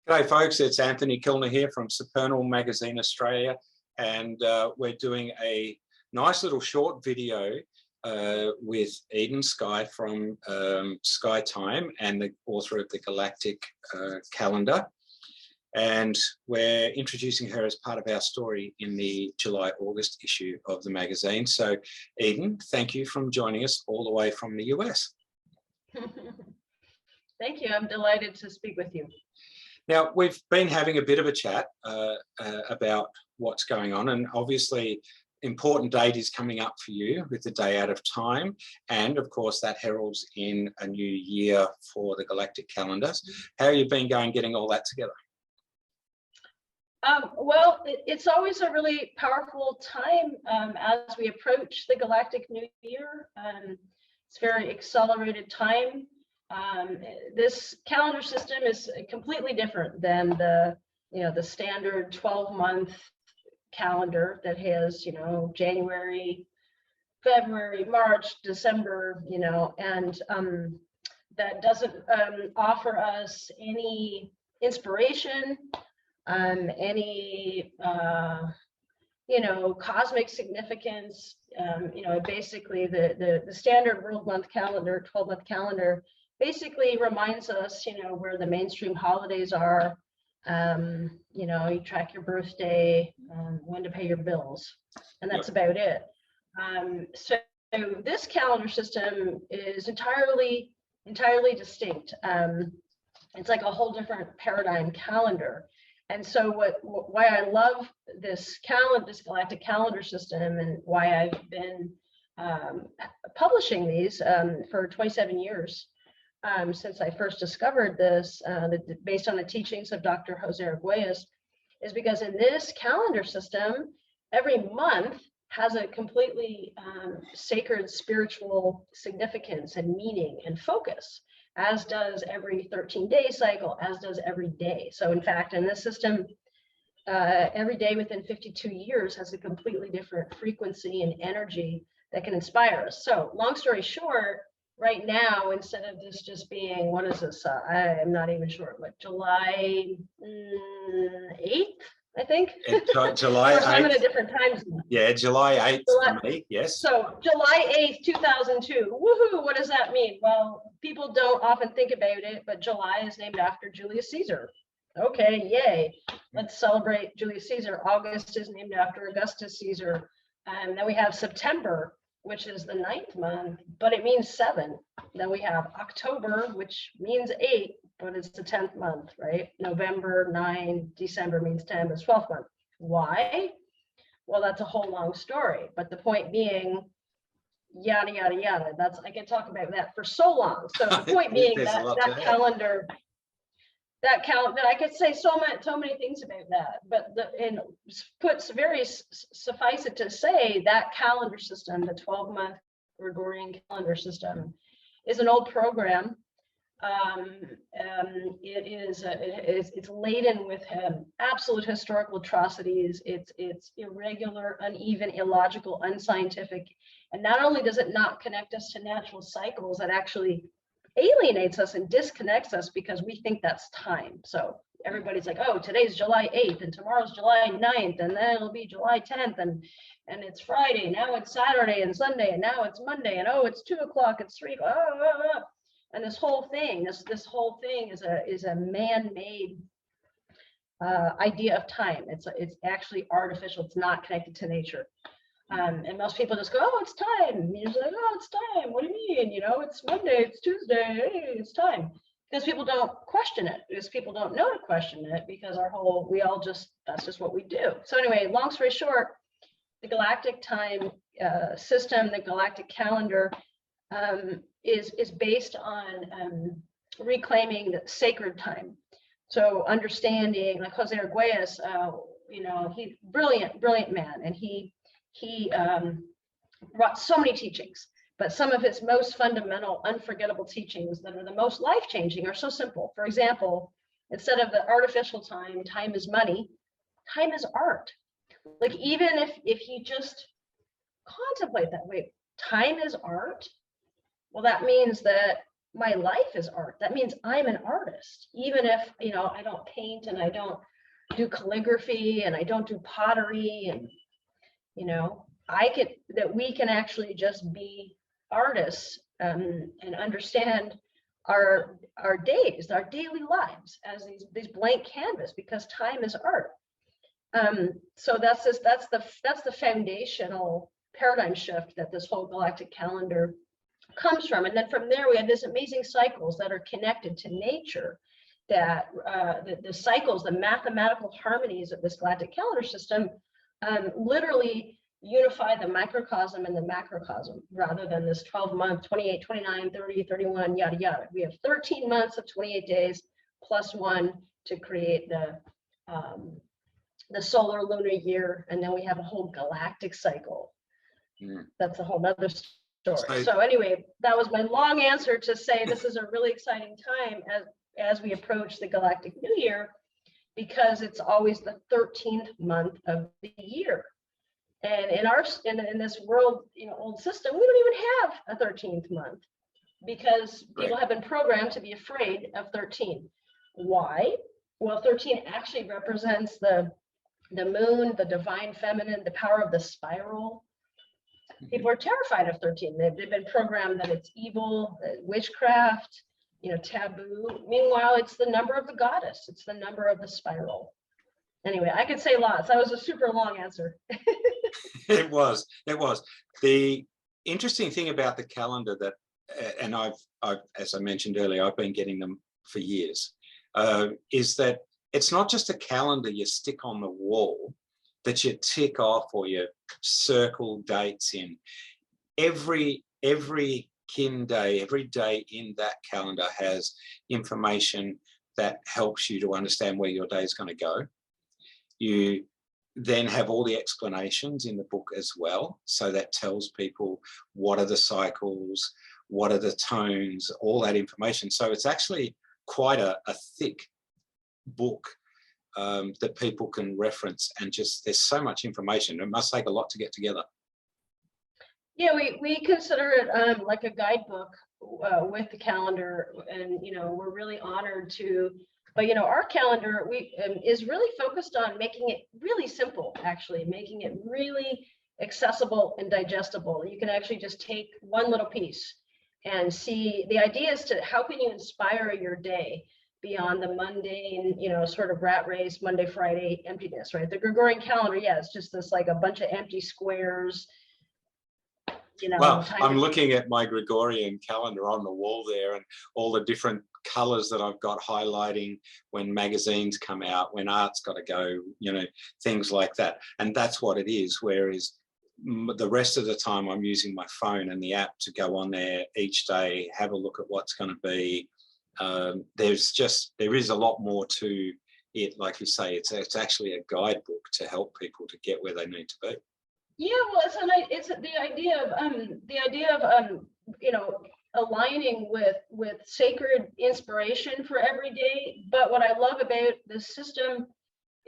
G'day folks, it's Anthony Kilner here from Supernal Magazine Australia, and we're doing a nice little short video with Eden Sky from SkyTime and the author of the Galactic Calendar, and we're introducing her as part of our story in the July-August issue of the magazine. So Eden, thank you for joining us all the way from the US. Thank you, I'm delighted to speak with you. Now, we've been having a bit of a chat about what's going on, and obviously important date is coming up for you with the day out of time, and of course that heralds in a new year for the Galactic Calendars. How have you been going getting all that together? Well, it's always a really powerful time as we approach the Galactic New Year. It's a very accelerated time. This calendar system is completely different than the standard 12-month calendar that has, January, February, March, December, and that doesn't offer us any inspiration, any, cosmic significance. Basically the standard world month calendar, 12-month calendar, basically reminds us, where the mainstream holidays are. You track your birthday, when to pay your bills, and that's about it. So this calendar system is entirely distinct. It's like a whole different paradigm calendar. And so why I love this galactic calendar system, and why I've been publishing these for 27 years. Since I first discovered this, based on the teachings of Dr. Jose Arguelles, is because in this calendar system, every month has a completely sacred spiritual significance and meaning and focus, as does every 13-day cycle, as does every day. So in fact, in this system, every day within 52 years has a completely different frequency and energy that can inspire us. So long story short, right now, instead of this just being, what is this? I'm not even sure, what, July 8th, I think? July 8th. I'm in a different time zone. Yeah, July 8th for me, yes. So July 8th, 2002, woohoo, what does that mean? Well, people don't often think about it, but July is named after Julius Caesar. Okay, yay, let's celebrate Julius Caesar. August is named after Augustus Caesar. And then we have September, which is the 9th month, but it means 7. Then we have October, which means 8, but it's the 10th month, right? November, 9, December means 10, but it's 12th month. Why? Well, that's a whole long story, but the point being, yada, yada, yada. I can talk about that for so long. So the point being that calendar, I could say so many things about that, but suffice it to say that calendar system, the 12-month Gregorian calendar system, is an old program. It's laden with absolute historical atrocities. It's irregular, uneven, illogical, unscientific, and not only does it not connect us to natural cycles, it actually alienates us and disconnects us because we think that's time. So everybody's like, oh, today's July 8th and tomorrow's July 9th, and then it'll be July 10th, and it's Friday, now it's Saturday and Sunday, and now it's Monday, and oh, it's 2 o'clock, it's 3 o'clock, and this whole thing is a man-made idea of time. It's actually artificial. It's not connected to nature. And most people just go, oh, it's time. And you're just like, oh, it's time. What do you mean? It's Monday, it's Tuesday, hey, it's time. Because people don't question it, because people don't know to question it, because that's just what we do. So anyway, long story short, the galactic time system, the galactic calendar, is based on reclaiming the sacred time. So understanding, like Jose Arguelles, he's brilliant man, and he brought so many teachings, but some of his most fundamental, unforgettable teachings that are the most life-changing are so simple. For example, instead of the artificial time is money, time is art. Like, even if you just contemplate that way, time is art. Well, that means that my life is art. That means I'm an artist, even if, you know, I don't paint and I don't do calligraphy and I don't do pottery, and, you know, that we can actually just be artists, and understand our days, our daily lives as these blank canvas, because time is art. So that's the foundational paradigm shift that this whole galactic calendar comes from. And then from there, we have these amazing cycles that are connected to nature, that the cycles, the mathematical harmonies of this galactic calendar system literally unify the microcosm and the macrocosm, rather than this 12-month, 28, 29, 30, 31, yada, yada. We have 13 months of 28 days plus 1 to create the solar lunar year. And then we have a whole galactic cycle. That's a whole nother story. So anyway, that was my long answer to say this is a really exciting time as we approach the Galactic New Year, because it's always the 13th month of the year. And in this world, you know, old system, we don't even have a 13th month, because people have been programmed to be afraid of 13. Why? Well, 13 actually represents the moon, the divine feminine, the power of the spiral. People are terrified of 13. They've been programmed that it's evil, witchcraft, you know, taboo. Meanwhile, it's the number of the goddess. It's the number of the spiral. Anyway, I could say lots. That was a super long answer. It was. The interesting thing about the calendar that, and I've as I mentioned earlier, I've been getting them for years, is that it's not just a calendar you stick on the wall that you tick off or you circle dates in. Every kin day, every day in that calendar has information that helps you to understand where your day is going to go. You then have all the explanations in the book as well. So that tells people what are the cycles, what are the tones, all that information. So it's actually quite a thick book that people can reference, and just there's so much information. It must take a lot to get together. Yeah, we consider it like a guidebook with the calendar, and you know, we're really honored to. But you know, our calendar is really focused on making it really simple, actually making it really accessible and digestible. You can actually just take one little piece and see. The idea is to how can you inspire your day beyond the mundane, you know, sort of rat race, Monday, Friday emptiness, right? The Gregorian calendar, yeah, it's just this like a bunch of empty squares. You know, well, I'm looking at my Gregorian calendar on the wall there, and all the different colors that I've got highlighting when magazines come out, when art's got to go, you know, things like that. And that's what it is. Whereas the rest of the time I'm using my phone and the app to go on there each day, have a look at what's going to be. There is a lot more to it. Like you say, it's actually a guidebook to help people to get where they need to be. Yeah, well, it's the idea of you know, aligning with sacred inspiration for every day. But what I love about this system,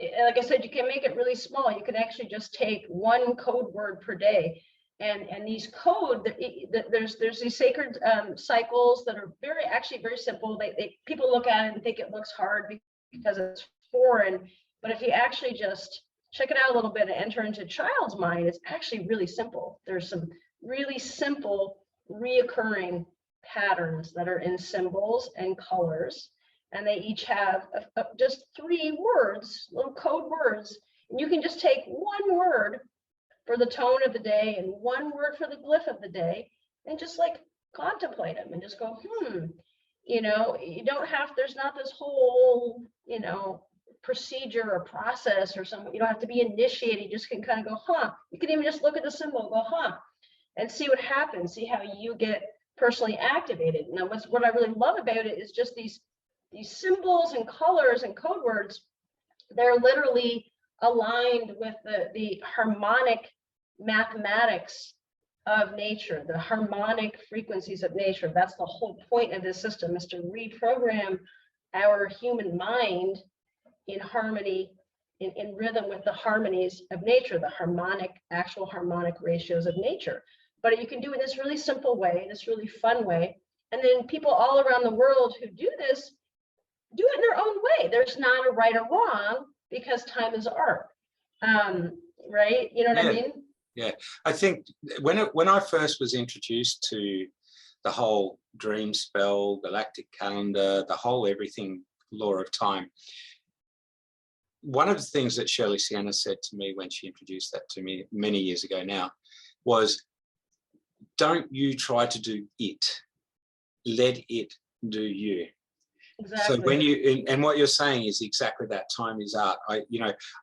like I said, you can make it really small. You can actually just take one code word per day, and these there's these sacred cycles that are actually very simple. People look at it and think it looks hard because it's foreign, but if you actually just check it out a little bit and enter into a child's mind, it's actually really simple. There's some really simple reoccurring patterns that are in symbols and colors, and they each have just 3 words, little code words, and you can just take one word for the tone of the day and one word for the glyph of the day, and just like contemplate them and just go, you know, you don't have, there's not this whole, you know, procedure or process or something. You don't have to be initiated. You just can kind of go, you can even just look at the symbol, go, and see what happens, see how you get personally activated. Now, what I really love about it is just these symbols and colors and code words. They're literally aligned with the harmonic mathematics of nature, the harmonic frequencies of nature. That's the whole point of this system, is to reprogram our human mind in harmony, in rhythm with the harmonies of nature, the actual harmonic ratios of nature. But you can do it in this really simple way, this really fun way, And then people all around the world who do this do it in their own way. There's not a right or wrong because time is art. Right? You know what I mean? Yeah. I think when I first was introduced to the whole Dreamspell, Galactic Calendar, the whole everything law of time, one of the things that Shirley Sienna said to me when she introduced that to me many years ago now was, don't you try to do it, let it do you. Exactly. So when you, and what you're saying is exactly that, time is art.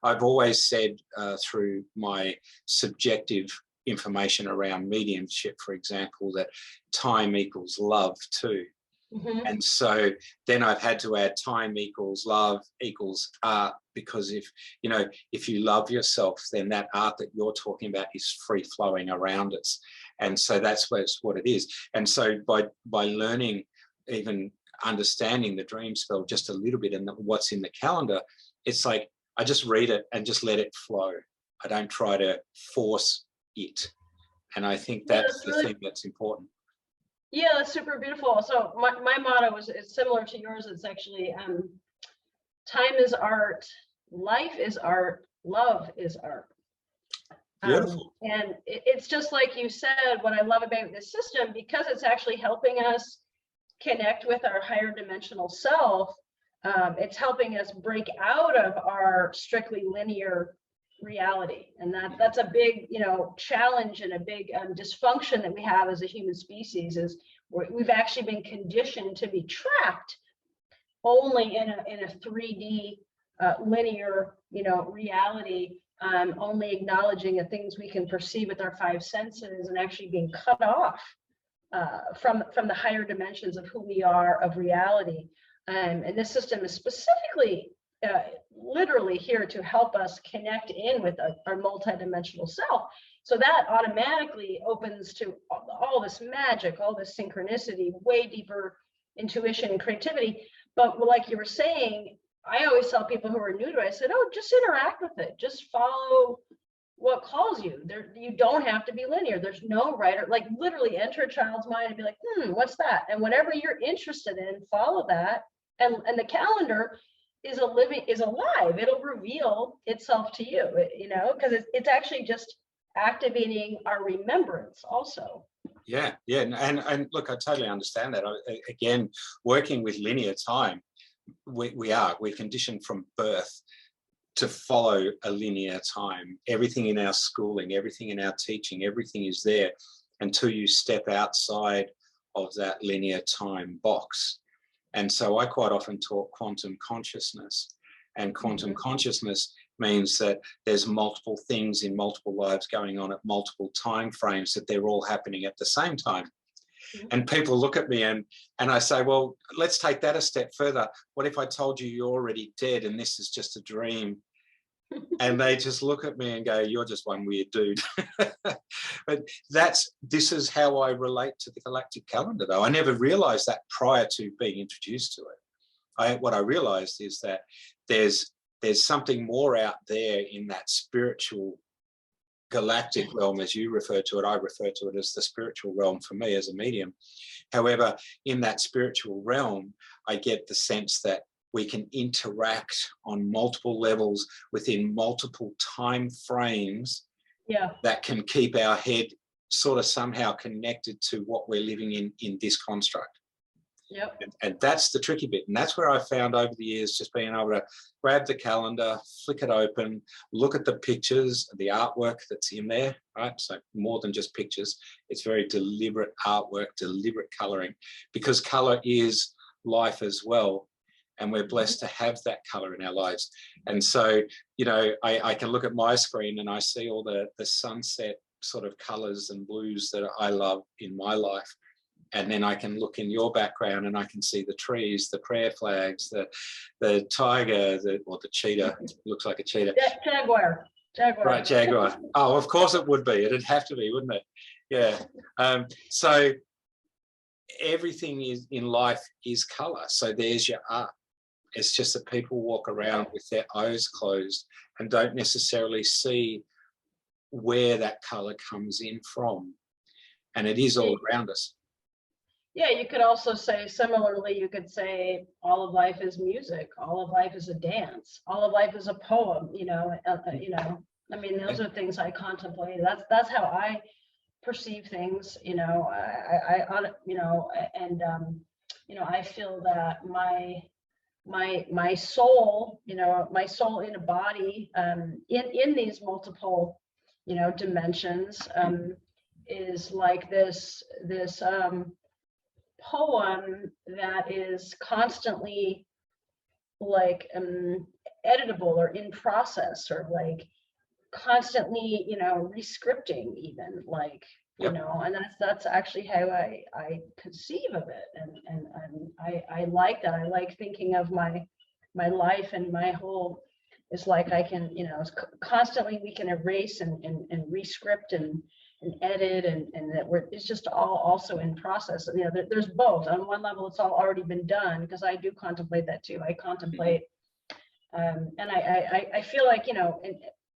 I've always said through my subjective information around mediumship, for example, that time equals love too. Mm-hmm. And so then I've had to add time equals love equals art, because if you love yourself, then that art that you're talking about is free flowing around us. And so that's what it is. And so by learning, even understanding the dream spell just a little bit and what's in the calendar, it's like I just read it and just let it flow. I don't try to force it. And I think that's the thing that's important. Yeah, that's super beautiful. So my motto is similar to yours. It's actually time is art, life is art, love is art. Beautiful. And it's just like you said, what I love about this system, because it's actually helping us connect with our higher dimensional self, it's helping us break out of our strictly linear reality. And that's a big challenge and a big dysfunction that we have as a human species, is we've actually been conditioned to be trapped only in a 3D linear reality, only acknowledging the things we can perceive with our five senses, and actually being cut off from the higher dimensions of who we are, of reality. And this system is specifically literally here to help us connect in with our multidimensional self. So that automatically opens to all this magic, all this synchronicity, way deeper intuition and creativity. But like you were saying, I always tell people who are new to it, I said, oh, just interact with it. Just follow what calls you. You don't have to be linear. There's no right or, like, literally enter a child's mind and be like, what's that? And whatever you're interested in, follow that. And the calendar is alive. It'll reveal itself to you, because it's actually just activating our remembrance also. Yeah. And look, I totally understand that. Again, working with linear time, we're conditioned from birth to follow a linear time. Everything in our schooling, everything in our teaching, everything is there until you step outside of that linear time box. And so I quite often talk quantum consciousness, and quantum consciousness means that there's multiple things in multiple lives going on at multiple time frames, that they're all happening at the same time. And people look at me and I say, well, let's take that a step further. What if I told you you're already dead and this is just a dream? And they just look at me and go, you're just one weird dude. But this is how I relate to the Galactic Calendar, though. I never realized that prior to being introduced to it. What I realized is that there's something more out there in that spiritual galactic realm, as you refer to it. I refer to it as the spiritual realm for me as a medium. However, in that spiritual realm, I get the sense that we can interact on multiple levels within multiple time frames that can keep our head sort of somehow connected to what we're living in this construct. Yep. And that's the tricky bit. And that's where I found over the years, just being able to grab the calendar, flick it open, look at the pictures, the artwork that's in there, right? So more than just pictures, it's very deliberate artwork, deliberate coloring, because color is life as well. And we're blessed to have that color in our lives. And so, I can look at my screen and I see all the sunset sort of colors and blues that I love in my life. And then I can look in your background and I can see the trees, the prayer flags, the tiger, the cheetah. It looks like a cheetah. Jaguar. Right, jaguar. Oh, of course it would be. It'd have to be, wouldn't it? Yeah. So everything in life is color. So there's your art. It's just that people walk around with their eyes closed and don't necessarily see where that color comes in from. And it is all around us. Yeah, you could also say similarly, you could say all of life is music, all of life is a dance, all of life is a poem, I mean, those are things I contemplate. That's how I perceive things, I feel that my soul, my soul in a body, in these multiple, dimensions, is like this poem that is constantly like editable or in process, or like constantly, rescripting, even like, Yep. And that's actually how I conceive of it. And I like that. I like thinking of my life and my whole, it's like I can, constantly we can erase and rescript and edit, and that it's just all also in process. There's both. On one level, it's all already been done, because I do contemplate that too. I contemplate, and I feel like,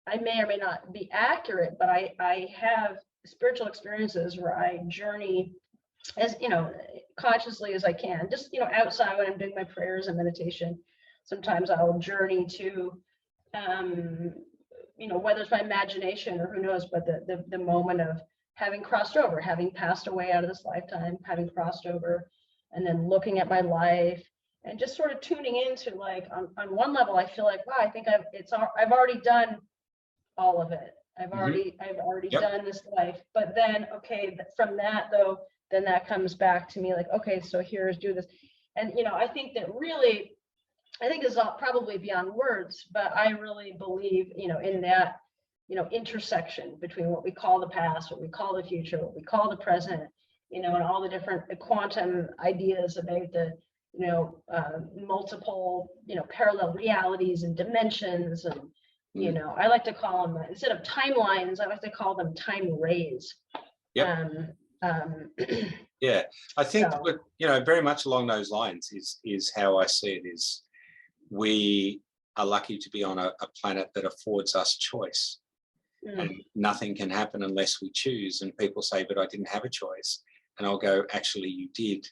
I may or may not be accurate, but I have spiritual experiences where I journey as, consciously as I can, just, outside when I'm doing my prayers and meditation. Sometimes I'll journey to, whether it's my imagination or who knows, but the moment of having crossed over, having passed away out of this lifetime, having crossed over, and then looking at my life and just sort of tuning into, like, on one level, I feel like, wow, I think I've already done all of it. I've already Yep. done this life. But then, okay, from that though, then that comes back to me like, okay, so here's do this. And, I think that really, I think is probably beyond words, but I really believe, in that, intersection between what we call the past, what we call the future, what we call the present, and all the different quantum ideas about the, multiple, parallel realities and dimensions. And, I like to call them, instead of timelines, I like to call them time rays. Yep. Yeah, I think, So, very much along those lines is how I see it. Is we are lucky to be on a planet that affords us choice, and nothing can happen unless we choose. And people say, but I didn't have a choice. And I'll go, actually, you did.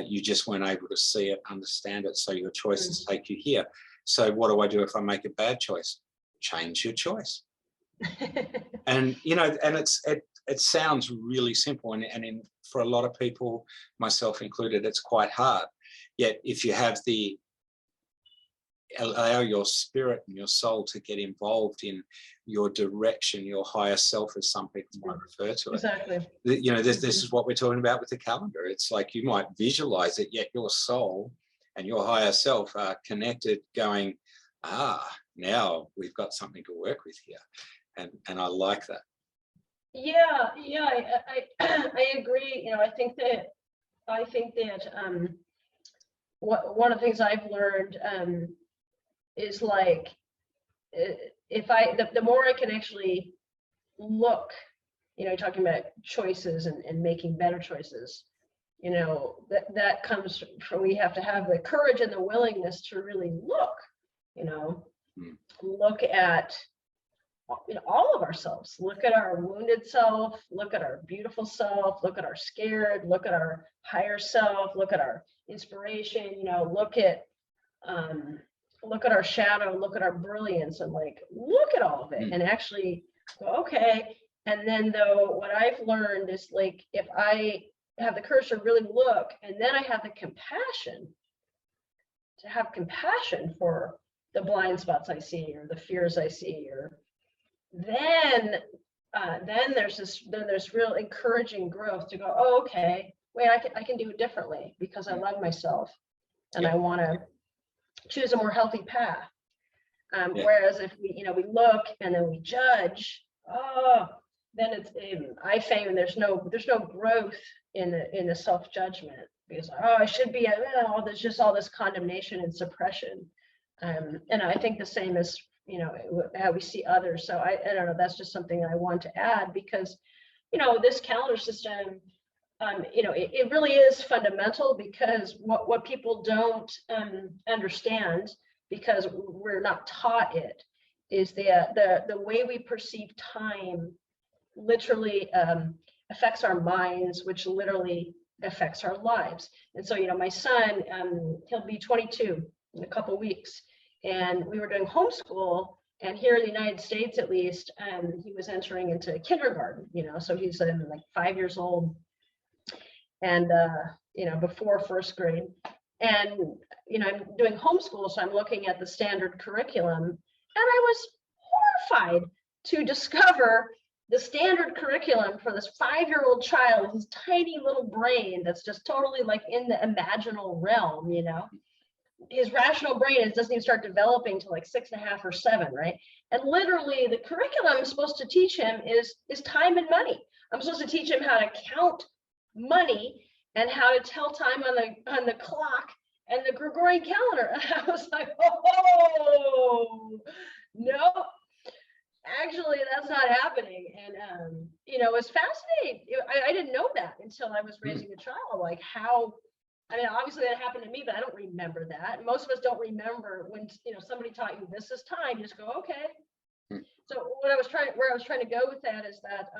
You just weren't able to see it, understand it. So your choices take you here. So what do I do if I make a bad choice? Change your choice. And, and it sounds really simple. And for a lot of people, myself included, it's quite hard. Yet if you have allow your spirit and your soul to get involved in your direction, your higher self, as some people might refer to it. Exactly. This is what we're talking about with the calendar. It's like you might visualize it, yet your soul and your higher self are connected, going, now we've got something to work with here. And I like that. Yeah, I agree. I think that one of the things I've learned is like, if the more I can actually look, talking about choices and making better choices, that comes from, we have to have the courage and the willingness to really look, look at, all of ourselves, look at our wounded self, look at our beautiful self, look at our scared, look at our higher self, look at our inspiration, look at our shadow, look at our brilliance, and like, look at all of it and actually go, okay. And then though, what I've learned is, like, if I have the courage to really look, and then I have the compassion to have compassion for the blind spots I see, or the fears I see, or then there's real encouraging growth to go, oh, okay, wait, I can do it differently, because I love myself and I want to choose a more healthy path. Whereas if we look and then we judge, then I find there's no growth in the self-judgment, because I should be, there's just all this condemnation and suppression. And I think the same as how we see others. So I don't know, that's just something I want to add, because this calendar system, it really is fundamental, because what people don't understand, because we're not taught it, is the way we perceive time literally affects our minds, which literally affects our lives. And so, you know, my son, he'll be 22 in a couple of weeks, and we were doing homeschool. And here in the United States, at least, he was entering into kindergarten, you know, so he's like 5 years old, and, you know, before first grade. And, you know, I'm doing homeschool, so I'm looking at the standard curriculum, and I was horrified to discover the standard curriculum for this 5-year-old child with his tiny little brain that's just totally like in the imaginal realm, you know. His rational brain doesn't even start developing till like 6.5 or 7, right? And literally the curriculum I'm supposed to teach him is time and money. I'm supposed to teach him how to count money and how to tell time on the clock and the Gregorian calendar. And I was like, oh, no, actually that's not happening. And you know, it was fascinating. I didn't know that until I was raising a child, like how, I mean, obviously that happened to me, but I don't remember that. Most of us don't remember when, you know, somebody taught you this is time, you just go, okay. So where I was trying to go with that is that,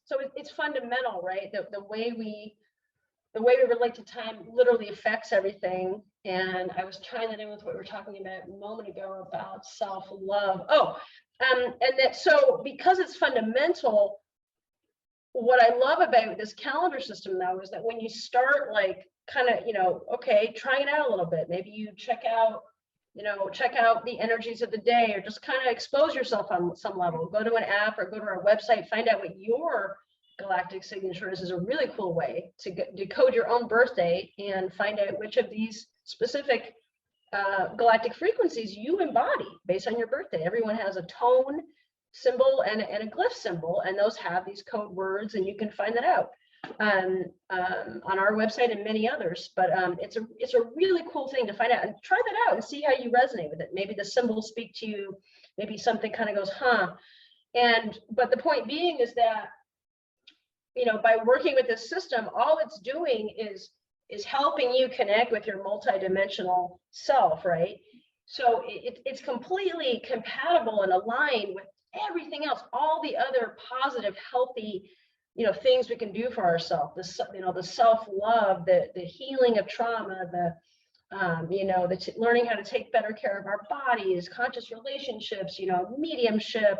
so it's fundamental, right? The way we relate to time literally affects everything. And I was tying that in with what we were talking about a moment ago about self-love. And that, so because it's fundamental, what I love about this calendar system though is that when you start like kind of, you know, okay, trying it out a little bit, maybe you check out the energies of the day, or just kind of expose yourself on some level, go to an app or go to our website, find out what your galactic signature is a really cool way to decode your own birthday and find out which of these specific galactic frequencies you embody based on your birthday. Everyone has a tone symbol and a glyph symbol, and those have these code words, and you can find that out on our website and many others. But it's a really cool thing to find out, and try that out and see how you resonate with it. Maybe the symbols speak to you, maybe something kind of goes, huh. But the point being is that, you know, by working with this system, all it's doing is helping you connect with your multidimensional self, right? So it's completely compatible and aligned with everything else, all the other positive, healthy, you know, things we can do for ourselves. The self-love, the healing of trauma, you know, learning how to take better care of our bodies, conscious relationships, you know, mediumship.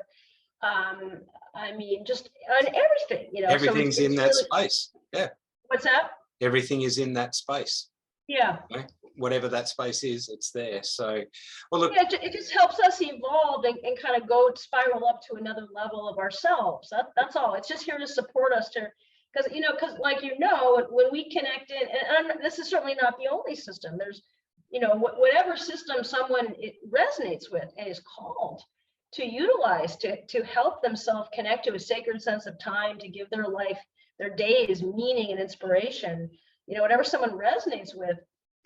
I mean, just on everything, you know. Everything's so it's in that really, space. Yeah. What's that? Everything is in that space. Yeah. Okay? Whatever that space is, it's there. So, well, look. Yeah, it just helps us evolve and kind of go spiral up to another level of ourselves. That's all. It's just here to support us because, you know, like, you know, when we connect in, and this is certainly not the only system. There's, you know, whatever system someone it resonates with and is called to utilize to help themselves connect to a sacred sense of time, to give their life, their days meaning and inspiration. You know, whatever someone resonates with,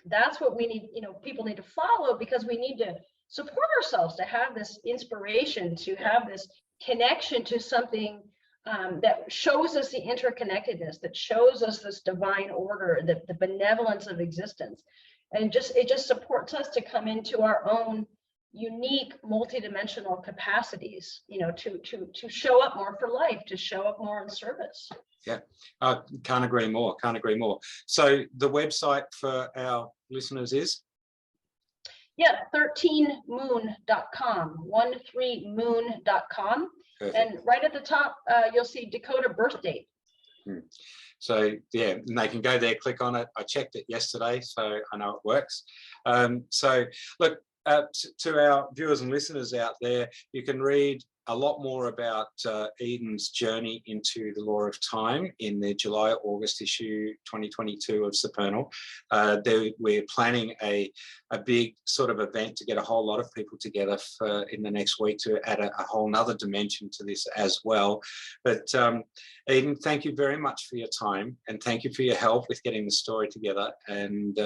that's what we need, you know, people need to follow, because we need to support ourselves to have this inspiration, to have this connection to something that shows us the interconnectedness, that shows us this divine order, the benevolence of existence. And it just supports us to come into our own unique multidimensional capacities, you know, to show up more for life, to show up more in service. Yeah, can't agree more. Can't agree more. So the website for our listeners is? Yeah, 13moon.com, 13moon.com. And right at the top, you'll see Dakota birth date. So yeah, and they can go there, click on it. I checked it yesterday, so I know it works. So look, to our viewers and listeners out there, you can read a lot more about Eden's journey into the law of time in the July-August issue 2022 of Supernal. We're planning a big sort of event to get a whole lot of people together in the next week to add a whole nother dimension to this as well. But Eden, thank you very much for your time, and thank you for your help with getting the story together, and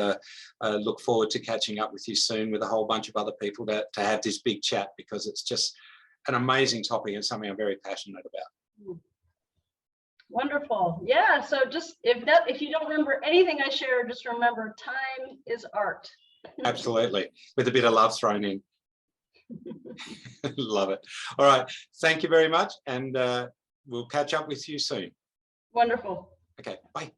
look forward to catching up with you soon with a whole bunch of other people to have this big chat, because it's just an amazing topic and something I'm very passionate about. Wonderful. Yeah, so just if you don't remember anything I shared, just remember time is art. Absolutely, with a bit of love thrown in. Love it. All right, thank you very much, and we'll catch up with you soon. Wonderful. Okay, bye.